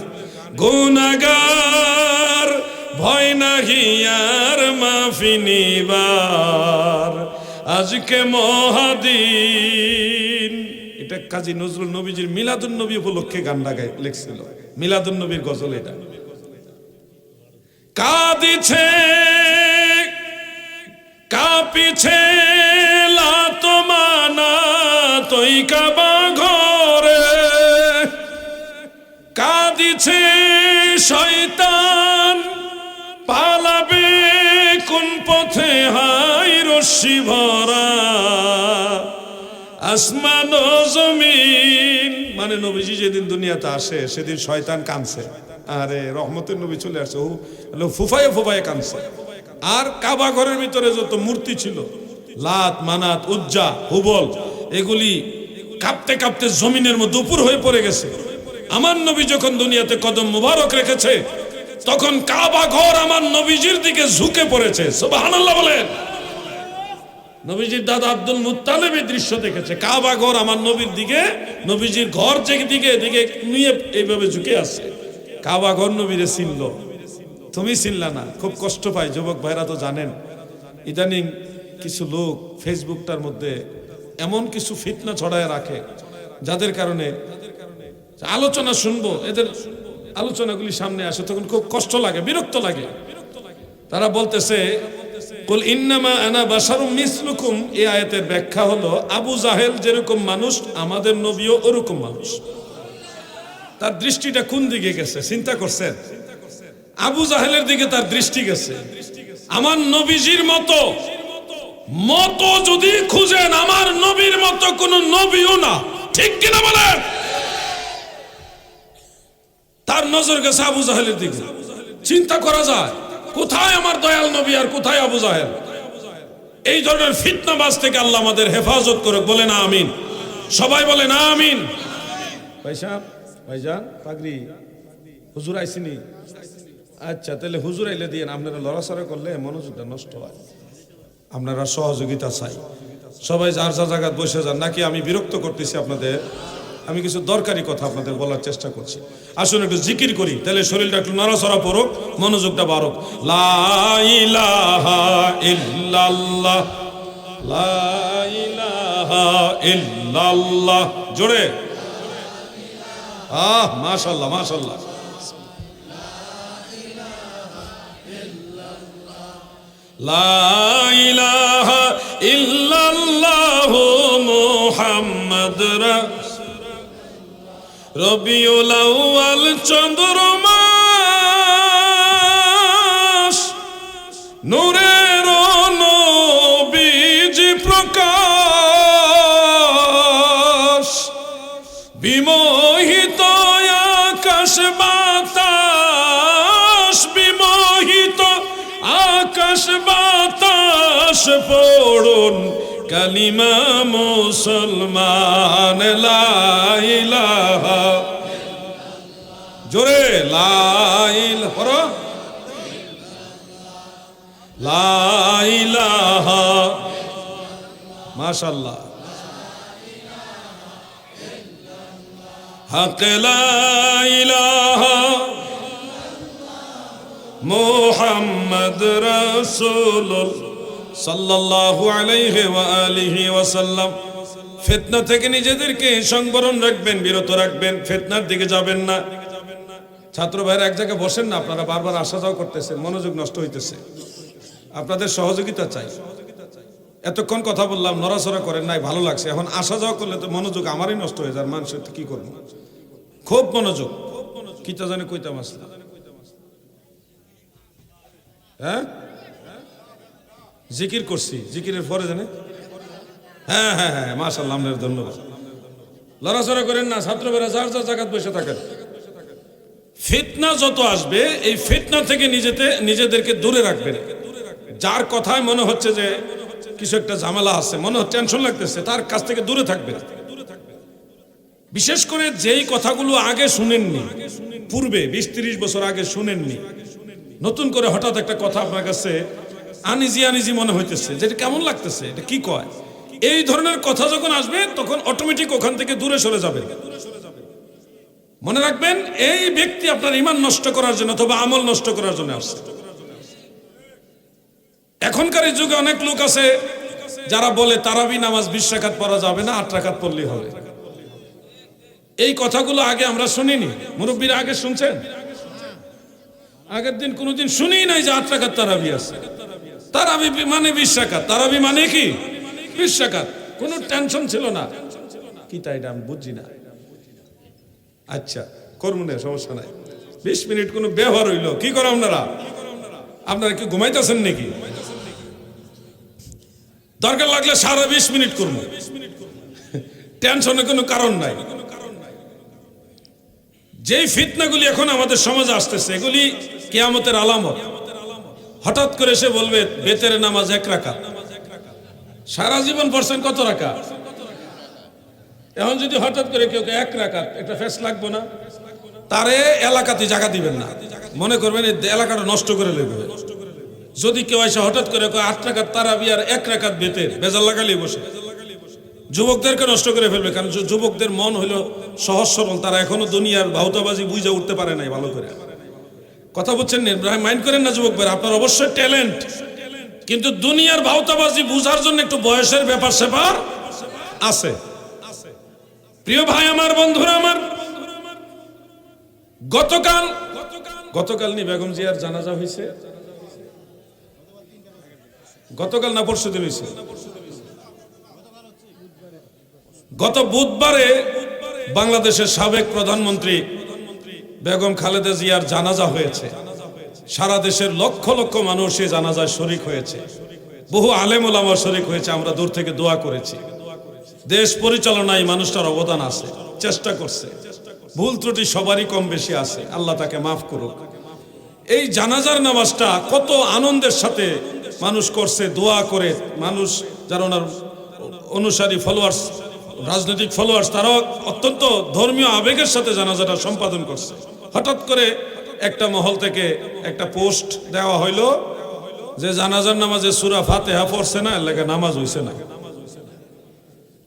গুনাহগার ভয় নাহি আর মাফি নিবার, আজকে মহাদিন। এটা কাজী নজরুল নবীজির মিলাদুন নবী উপলক্ষে গানটা লিখছিল, মিলাদুন নবীর গজল এটা। কাঁদিছে কাঁপিছে লাতমানা তুই কাবা ঘরে, কাঁদিছে শয়তান পালাবে কোন পথে, হাই রশ্মি ভরা আসমান ও জমিন। মানে নবীজি যেদিন দুনিয়াতে আসে সেদিন শয়তান কাঁদছে, আরে রহমতের নবী চলে আসছে, ফুফায়ে ফুফায়ে কাঁদছে। আর কাবা ঘরের ভিতরে যত মূর্তি ছিল, লাত মানাত উজ্জা হুবল, এগুলি কাঁপতে কাঁপতে জমিনের মধ্যে উপর হয়ে পড়ে গেছে। আমার নবী যখন দুনিয়াতে কদম মুবারক রেখেছে তখন কাবা ঘর আমার নবীজির দিকে ঝুঁকে পড়েছে। সুবহানাল্লাহ বলেন। নবীজির দাদা আব্দুল মুত্তালিব এই দৃশ্য দেখেছে, কাবা ঘর আমার নবীর দিকে, নবীজির ঘর যেদিকে দিকে নিয়ে এইভাবে ঝুঁকে আছে। কাবা ঘর নবীরে চিনল, তুমি চিনলা না। খুব কষ্ট পায় যুবক ভাইরা, তো জানেন ইদানিং কিছু লোক ফেসবুকটার মধ্যে এমন কিছু ফিতনা ছড়ায় রাখে যাদের কারণে আলোচনা শুনবো, এদের আলোচনাগুলি সামনে আসে তখন খুব কষ্ট লাগে, বিরক্ত লাগে। তারা বলতেছে কুল ইন্নামা আনা বাশারুম মিসলুকুম, এই আয়াতের ব্যাখ্যা হলো আবু জাহেল যেরকম মানুষ আমাদের নবীও ওরকম মানুষ। তার দৃষ্টিটা কোন দিকে গেছে চিন্তা করছেন? আবু জাহেলের দিকে তার দৃষ্টি গেছে। আমার নবীজির মতো মতো যদি খুঁজেন, আমার নবীর মতো কোন নবীও না, ঠিক কিনা বলেন? তার নজর গেছে আবু জাহেলের দিকে। চিন্তা করা যায় কোথায় আমার দয়াল নবী আর কোথায় আবু জাহেল? এই ধরনের ফিতনাবাজ থেকে আল্লাহ আমাদের হেফাজত করুক, বলেন আমিন। সবাই বলেন আমিন। ভাইজান পাগড়ি হুজুর আইসিনি? আচ্ছা, তাহলে হুজুর আইলে দিয়ে আপনারা লড়াচড়া করলে মনোযোগটা নষ্ট হয়। আপনারা সহযোগিতা চাই, সবাই যার যার জায়গায় বসে যান। নাকি আমি বিরক্ত করতেছি আপনাদের? আমি কিছু দরকারি কথা আপনাদের বলার চেষ্টা করছি। আসুন একটু জিকির করি, তাহলে শরীরটা একটু নড়াচড়া পড়ুক, মনোযোগটা বাড়ুক। লা ইলাহা ইল্লাল্লাহ, লা ইলাহা ইল্লাল্লাহ, জোরে মাশাআল্লাহ মাশাআল্লাহ। লা ইলাহা ইল্লাল্লাহ মুহাম্মদ রবিউল আউয়াল চন্দ্র মাস, নূরের নবীজি প্রকাশ, বিমোহিত আকাশ বাতাস, বিমোহিত আকাশ বাতাস পড়ুন কালিমা মুসলমান। লা ইলাহা, জোরে লা ইলাহা, লা ইলাহা, মাশাআল্লাহ। হক লা ইলাহা মুহাম্মদ রাসূলুল্লাহ সাল্লাল্লাহু আলাইহি ওয়া আলিহি ওয়াসাল্লাম। ফিতনা থেকে নিজেদেরকে সংবরণ রাখবেন, বিরত রাখবেন, ফিতনার দিকে যাবেন না। ছাত্র ভাইরা এক জায়গায় বসেন না, আপনারা বারবার আসা যাওয়া করতেছেন, মনোযোগ নষ্ট হইতেছে। আপনাদের সহযোগিতা চাই। এতক্ষণ কথা বললাম, নড়াচড়া করেন নাই, ভালো লাগছে। এখন আসা যাওয়া করলে তো মনোযোগ আমারই নষ্ট হয়ে যায়। মানুষের কি করবো, খুব মনোযোগ। কিতা জানি কইতাম আসলে, হ্যাঁ জিকির করছি, জিকিরের পরে জানে, হ্যাঁ হ্যাঁ হ্যাঁ মাশাআল্লাহ, আপনার ধন্যবাদ। লড়াচড়া করেন না, ছাত্রবেরা যার যার জায়গায় বসে থাকেন। ফিতনা যত আসবে, এই ফিতনা থেকে নিজেদেরকে দূরে রাখবেন। যার কথায় মনে হচ্ছে যে কিছু একটা ঝামেলা আছে, মনে হচ্ছে টেনশন লাগতেছে, তার কাছ থেকে দূরে থাকবেন। বিশেষ করে যেই কথাগুলো আগে শুনেননি, পূর্বে 20-30 বছর আগে শুনেননি, নতুন করে হঠাৎ একটা কথা আপনার কাছে আনিজি আনিজি মনে হইতেছে, যেটা কেমন লাগতেছে, এটা কি কয়, এই ধরনের কথা যখন আসবে তখন অটোমেটিক ওখান থেকে দূরে সরে যাবে। মনে রাখবেন, এই ব্যক্তি আপনার ঈমান নষ্ট করার জন্য অথবা আমল নষ্ট করার জন্য আসছে। এখনকার এই যুগে অনেক লোক আছে যারা বলে তারাবি নামাজ 20 রাকাত পড়া যাবে না, 8 রাকাত পড়লেই হবে। এই কথাগুলো আগে আমরা শুনিনি। মুরব্বীরা আগে শুনছেন? আগের দিন কোনোদিন শুনিই নাই যে 8 রাকাত তারাবি আছে। তারাবি মানে 20 রাকাত, তারাবি মানে কি 20 রাকাত, কোনো টেনশন ছিল না। কি তাই এটা আমি বুঝছি না। আচ্ছা করবো না, সমস্যা নাই। 20 মিনিট কোনো ব্যবহার হইল, কি করে আপনারা কি ঘুমাইতেছেন নাকি? দরকার লাগলে সারা 20 মিনিট করবো, টেনশনের কোনো কারণ নাই। যেই ফিতনাগুলি এখন আমাদের সমাজে আসতেছে, এগুলি কিয়ামতের আলামত। হঠাৎ করে সে বলবে বেতের নামাজ 1 রাকাত, সারা জীবন পড়ছেন কত রাকাত? এখন যদি হঠাৎ করে কেউ 1 রাকাত, একটা ফেস লাগবো না? তারে এলাকাতে জায়গা দিবেন না, মনে করবেন এই এলাকাটা নষ্ট করে নেবে। যদি কেউ এসে হঠাৎ করে 8 রাকাত তারাবি আর 1 রাকাত বেতের, বেজাল লাগালেই বসে। যুবকদেরকে নষ্ট করে ফেলবে, কারণ যুবকদের মন হইল সহজ সরল, তারা এখনো দুনিয়ার ভাউতাবাজি বুঝে উঠতে পারে নাই ভালো করে। কথা বলছেন, মাইন্ড করেন না যুবক ভাই, আপনার অবশ্যই ট্যালেন্ট, কিন্তু দুনিয়ার ভাউতাবাজি বুঝার জন্য একটু বয়সের ব্যাপার স্যাপার আছে। প্রিয় ভাই আমার, বন্ধুরা আমার, গতকাল নি বেগম জিয়ার জানাজা হয়েছে। গতকাল না পরশুদিন হয়েছে? গত বুধবারে বাংলাদেশের সাবেক প্রধানমন্ত্রী বেগম খালেদা জিয়ার জানাজা হয়েছে। সারা দেশের লক্ষ লক্ষ মানুষ এই জানাজায় শরীক হয়েছে, বহু আলেম ওলামা শরীক হয়েছে। আমরা দূর থেকে দোয়া করেছি। দেশ পরিচালনায় মানুষটার অবদান আছে, চেষ্টা করছে, ভুল ত্রুটি সবারই কম বেশি আছে, আল্লাহ তাকে মাফ করুক। এই জানাজার নামাজটা কত আনন্দের সাথে মানুষ করছে, দোয়া করে। মানুষ যারা ওনার অনুসারী ফলোয়ার্স, রাজনৈতিক ফলোয়ার্স, তারাও অত্যন্ত ধর্মীয় আবেগের সাথে জানাজাটা সম্পাদন করছে। হঠাৎ করে একটা মহল থেকে একটা পোস্ট দেওয়া হইলো যে জানাজার নামাজে সূরা ফাতিহা পড়ছে না, এর লাগি নামাজ হইছে না।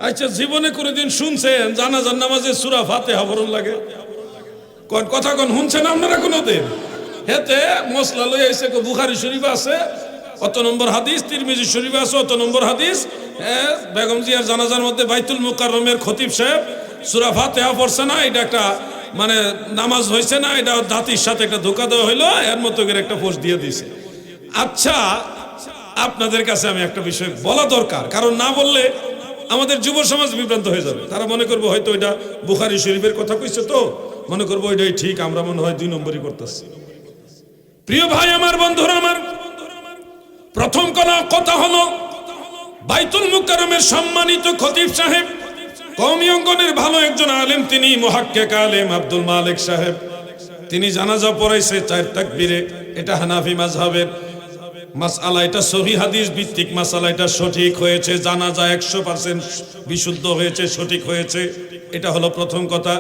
আচ্ছা, জীবনে কোনদিন শুনছেন জানাজার নামাজে সূরা ফাতিহা পড়ন লাগে? কোন কথা কোন শুনছেন আপনারা কোনদিন? হেতে মশলা লই আইছে, বুখারী শরীফ আছে অত নম্বর হাদিস, তিরমিজি শরীফ আছে অত নম্বর হাদিস। বেগম জিয়ার জানাজার মধ্যে বাইতুল মুকাররমের খতিব সাহেব সূরা ফাতিহা পড়ছে না, এটা একটা মানে নামাজ হয়েছে না, এটা জাতির সাথে একটা ধোঁকা দেওয়া হইলো, এর মতো করে একটা পোস্ট দিয়ে দিয়েছে। আচ্ছা, আপনাদের কাছে আমি একটা বিষয় বলা দরকার, কারণ না বললে আমাদের যুব সমাজ বিভ্রান্ত হয়ে যাবে। তারা মনে করবো হয়তো এটা বুখারী শরীফের কথা কইছে, তো মনে করবো ওইটাই ঠিক, আমরা মনে হয় 2 নম্বরই করতেছি। প্রিয় ভাই আমার, বন্ধুরা আমার, প্রথম কথা হলো বাইতুল মুকাররমের সম্মানিত খতিব সাহেব, কওমি অঙ্গনের ভালো একজন আলেম, তিনি মুহাক্কিক আলেম আব্দুল মালিক সাহেব, তিনি জানাজা পড়াইছে 4 তাকবীরে। এটা হানাফি মাযহাবের মাসআলা, এটা সহিহ হাদিস ভিত্তিক মাসআলা, এটা সঠিক হয়েছে। জানাজা 100% বিশুদ্ধ হয়েছে, সঠিক হয়েছে। এটা হলো প্রথম কথা।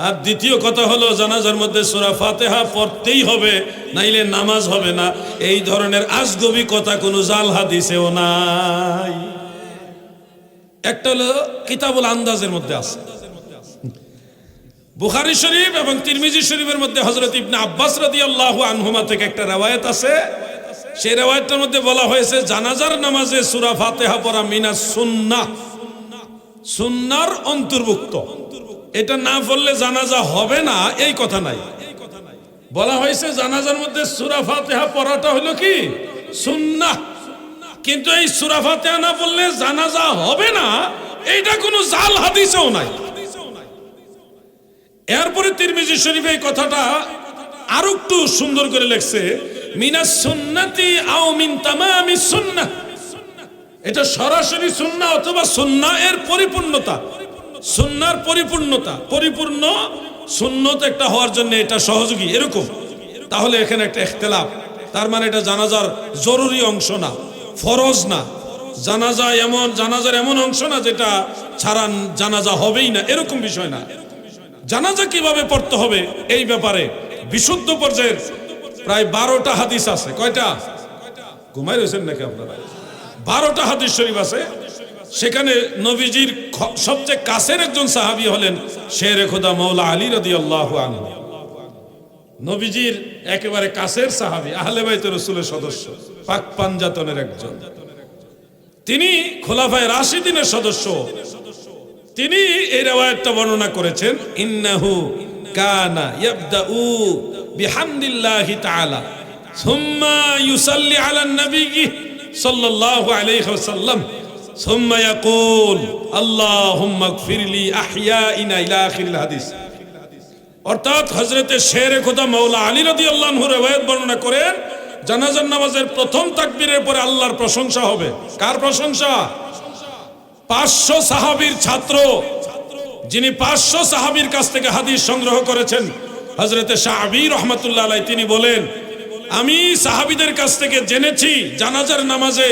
আর দ্বিতীয় কথা হলো জানাজার মধ্যে সূরা ফাতিহা পড়তেই হবে, নাইলে নামাজ হবে না। এই ধরনের আজগবি কথা কোনো জাল হাদিসেও নাই। একটা হলো কিতাবুল আন্দাজের মধ্যে আছে, বুখারী শরীফ এবং তিরমিজি শরীফের মধ্যে হযরত ইবনে আব্বাস রাদিয়াল্লাহু আনহুমা থেকে একটা riwayat আছে। সেই riwayatটার মধ্যে বলা হয়েছে জানাজার নামাজে সূরা ফাতিহা পড়া মিনাস সুন্নাহ, সুন্নাহর অন্তর্ভুক্ত। এটা না পড়লে জানাজা হবে না এই কথা নাই, বলা হয়েছে জানাজার মধ্যে সূরা ফাতিহা পড়াটা হলো কি সুন্নাহ। কিন্তু এই সূরা ফাতিহা না পড়লে জানাজা হবে না, এইটা কোনো জাল হাদিসেও নাই। এরপরে তিরমিজি শরীফে এই কথাটা আরো একটু সুন্দর করে লেখছে, মিনাস সুন্নতি আও মিন তামামিস সুন্নাহ। এটা সরাসরি সুন্নাহ অথবা সুন্নাহ এর পরিপূর্ণতা, সুন্নাহর পরিপূর্ণতা, পরিপূর্ণ সুন্নত একটা হওয়ার জন্য এটা সহযোগী, এরকম। তাহলে এখানে একটা ইখতিলাফ, তার মানে এটা জানাজার জরুরি অংশ না, ফরজ না। জানাজার এমন অংশ না যেটা ছাড়া জানাজা হবেই না, এরকম বিষয় না। জানাজা কিভাবে পড়তে হবে এই ব্যাপারে বিশুদ্ধ পর্যায়ের প্রায় 12টা হাদিস আছে। কয়টা? ঘুমাই রয়েছেন নাকি আপনারা? 12টা হাদিস শরীফ আছে। সেখানে নবীজির সবচেয়ে কাছের একজন সাহাবী হলেন শেরে খোদা মাওলা আলী রাদিয়াল্লাহু আনহু। নবীজির একেবারে কাছের সাহাবী, আহলে বাইত রাসূলের সদস্য, পাক পাঞ্জাতনের একজন। তিনি খোলাফায়ে রাশিদিনের সদস্য। তিনি এই riwayatটা বর্ণনা করেছেন, ইন্নাহু কানা ইয়াবদাউ বিহামদিল্লাহি তাআলা সুম্মা ইউসাল্লি আলান নবী সাল্লাল্লাহু আলাইহি ওয়াসাল্লাম সুম্মা ইয়াকুল আল্লাহুম্মা ইগফিরলি আহইয়াইনা ইলা আখিরিল হাদিস। অর্থাৎ হযরতে শেরে খোদা মাওলা আলী রাদিয়াল্লাহু আনহু riwayat বর্ণনা করেন, জানাজার নামাজের প্রথম তাকবীরের পরে আল্লাহর প্রশংসা হবে। কার প্রশংসা? 500 সাহাবীর ছাত্র, যিনি 500 সাহাবীর কাছ থেকে হাদিস সংগ্রহ করেছেন, হযরতে শাআবী রাহমাতুল্লাহ আলাইহি, তিনি বলেন, আমি সাহাবীদের কাছ থেকে জেনেছি জানাজার নামাজে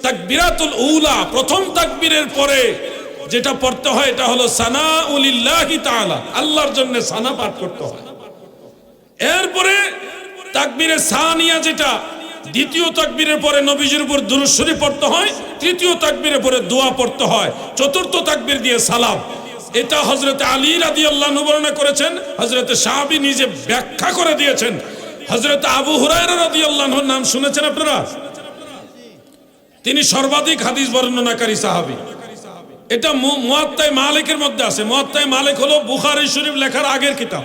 তাকবীরাতুল উলা, প্রথম তাকবীরের পরে যেটা পড়তে হয় এটা হলো সানাউলিল্লাহি তাআলা, আল্লাহর জন্য সানা পাঠ করতে হয়। এরপরে তাকবীরে সানিয়া, যেটা দ্বিতীয় তাকবীরের পরে নবীজির উপর দুরূদ শরীফ পড়তে হয়, তৃতীয় তাকবীরের পরে দোয়া পড়তে হয়, চতুর্থ তাকবীর দিয়ে সালাম। এটা হযরতে আলী রাদিয়াল্লাহু আনহু বর্ণনা করেছেন, হযরতে শাআবী নিজে ব্যাখ্যা করে দিয়েছেন। হযরতে আবু হুরায়রা রাদিয়াল্লাহু আনহুর নাম শুনেছেন আপনারা? তিনি সর্বাধিক হাদিস বর্ণনাকারী সাহাবী। এটা মুয়াত্তা মালিকের মধ্যে আছে। মুয়াত্তা মালিক হলো বুখারী শরীফ লেখার আগের কিতাব।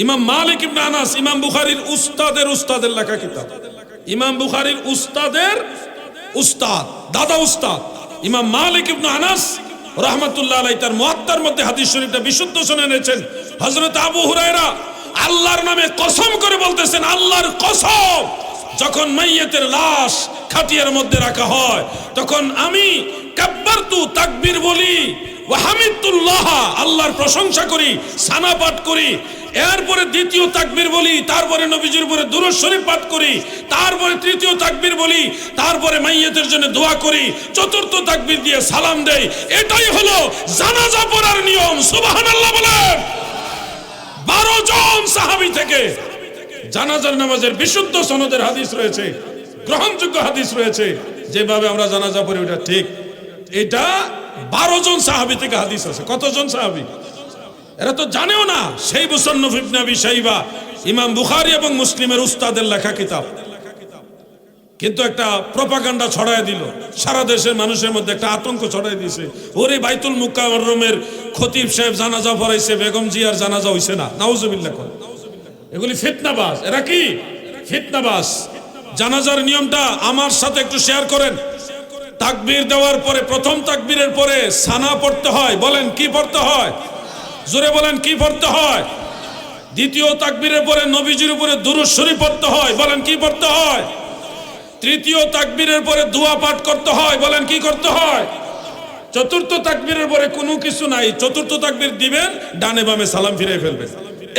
ইমাম মালিক ইবনে আনাস, ইমাম বুখারীর উস্তাদের লেখা কিতাব। ইমাম বুখারীর উস্তাদের উস্তাদ, দাদা উস্তাদ ইমাম মালিক ইবনে আনাস রাহমাতুল্লাহ আলাইহি তার মুয়াত্তার মধ্যে হাদিস শরীফটা বিশুদ্ধ শুনে এনেছেন। হযরত আবু হুরায়রা আল্লাহর নামে কসম করে বলতেছেন, আল্লাহর কসম, যখন মাইয়িতের লাশ খাটিয়ার মধ্যে রাখা হয় তখন আমি কাব্বারতু, তাকবীর বলি, ওয়া হামিদুল্লাহ, আল্লাহর প্রশংসা করি, সানা পাঠ করি, এরপরে দ্বিতীয় তাকবীর বলি, তারপরে নবীজির উপরে দুরূদ শরীফ পাঠ করি, তারপরে তৃতীয় তাকবীর বলি, তারপরে মাইয়িতের জন্য দোয়া করি, চতুর্থ তাকবীর দিয়ে সালাম দেই। এটাই হলো জানাজা পড়ার নিয়ম। সুবহানাল্লাহ বলেন। 12 জন সাহাবী থেকে জানাজার নামাজের বিশুদ্ধ সনদের হাদিস রয়েছে, গ্রহণযোগ্য হাদিস রয়েছে, যেভাবে আমরা জানাজা পড়ি ওটা ঠিক। এটা 12 জন সাহাবী থেকে হাদিস আছে। কতজন সাহাবী? এরা তো জানেও না। সেই মুসান্নফ ইবনে আবি শাইবা, ইমাম বুখারী এবং মুসলিমের উস্তাদের লেখা কিতাব, কিন্তু একটা প্রপাগান্ডা ছড়ায় দিল, সারা দেশের মানুষের মধ্যে একটা আতঙ্ক ছড়ায় দিয়েছে। ওরে বাইতুল মুকাররমের খতিব সাহেব জানাজা পড়াইছে, বেগম জিয়ার জানাজা হইছে না। নাউজুবিল্লাহ। এগুলি ফিতনাবাজ। এরা কি ফিতনাবাজ? জানাজার নিয়মটা আমার সাথে একটু শেয়ার করেন। তাকবীর দেওয়ার পরে, প্রথম তাকবীরের পরে সানা পড়তে হয়। বলেন কি পড়তে হয়? জোরে বলেন কি পড়তে হয়? দ্বিতীয় তাকবীরের পরে নবীজির উপরে দুরূদ শরীফ পড়তে হয়। বলেন কি পড়তে হয়? তৃতীয় তাকবীরের পরে দোয়া পাঠ করতে হয়। বলেন কি করতে হয়? চতুর্থ তাকবীরের পরে কোনো কিছু নাই। চতুর্থ তাকবীর দিবেন, ডানে বামে সালাম ফিরিয়ে ফেলবেন।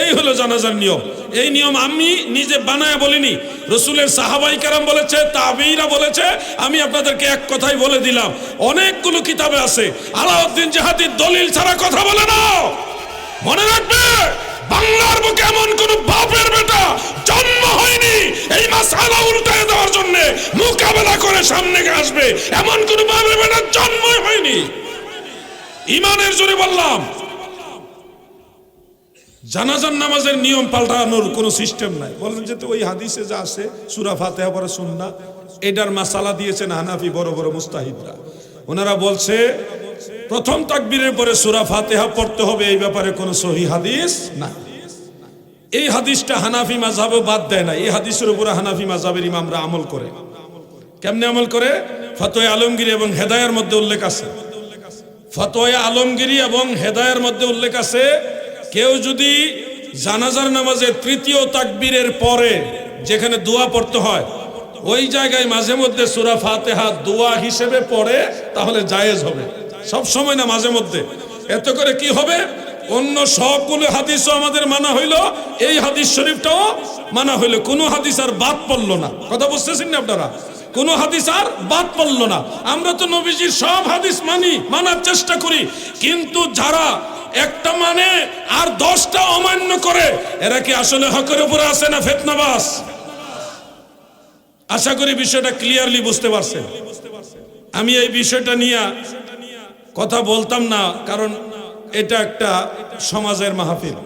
এই হলো জানাজার নিয়ম। এই নিয়ম আমি নিজে বানায় বলিনি, রাসূলের সাহাবায়ে কেরাম বলেছে, তাবেঈরা বলেছে। আমি আপনাদেরকে এক কথাই বলে দিলাম, অনেকগুলো কিতাবে আছে। আলাউদ্দিন জাহাদির দলিল ছাড়া কথা বলে না। মনে রাখবে, বাংলার বুকে এমন কোন বাপের বেটা জন্ম হয়নি এই মাসআলা উল্টায় দেওয়ার জন্য মোকাবেলা করে সামনে আসবে, এমন কোন বাপের বেটা জন্মই হয়নি। ইমানের জোরে বললাম, জানাজার নামাজের নিয়ম পাল্টানোর কোনো সিস্টেম নাই। বলেন যে তো ওই হাদিসে যা আছে সূরা ফাতিহা পড়া সুন্নাহ, এটার মাসালা দিয়েছেন হানাফি বড় বড় মুস্তাহিদরা। ওনারা বলছে প্রথম তাকবীরের পরে সূরা ফাতিহা পড়তে হবে, এই ব্যাপারে কোনো সহিহ হাদিস না। এই হাদিসটা হানাফি মাযহাবও বাদ দেয় না। এই হাদিসের উপরে হানাফি মাযহাবের ইমামরা আমল করে। কেমনে আমল করে? ফতোয়া আলমগীর এবং হেদায়ার মধ্যে উল্লেখ আছে। ফতোয়া আলমগীরি এবং হেদায়ার মধ্যে উল্লেখ আছে, কেউ যদি জানাজার নামাজের তৃতীয় তাকবীরের পরে যেখানে দোয়া পড়তে হয় ওই জায়গায় মাঝে মধ্যে সূরা ফাতিহা দোয়া হিসেবে পড়ে, তাহলে জায়েজ হবে। সব সময় না, মাঝে মধ্যে। এত করে কি হবে? অন্য সবগুলো হাদিসও আমাদের মানা হইলো, এই হাদিস শরীফটাও মানা হইলো। কোনো হাদিস আর বাদ পড়লো না। কথা বুঝতেছেন না আপনারা? কোনো হাদিস আর বাদ পড়লো না। আমরা তো নবীজির সব হাদিস মানি, মানার চেষ্টা করি, কিন্তু যারা একটা মানে আর 10টা অমান্য করে, এরা কি আসলে হকের উপরে আছে না ফিতনাবাজ? আশা করি বিষয়টা ক্লিয়ারলি বুঝতে পারছেন। আমি এই বিষয়টা নিয়ে কথা বলতাম না, কারণ এটা একটা সমাজের মাহফিল।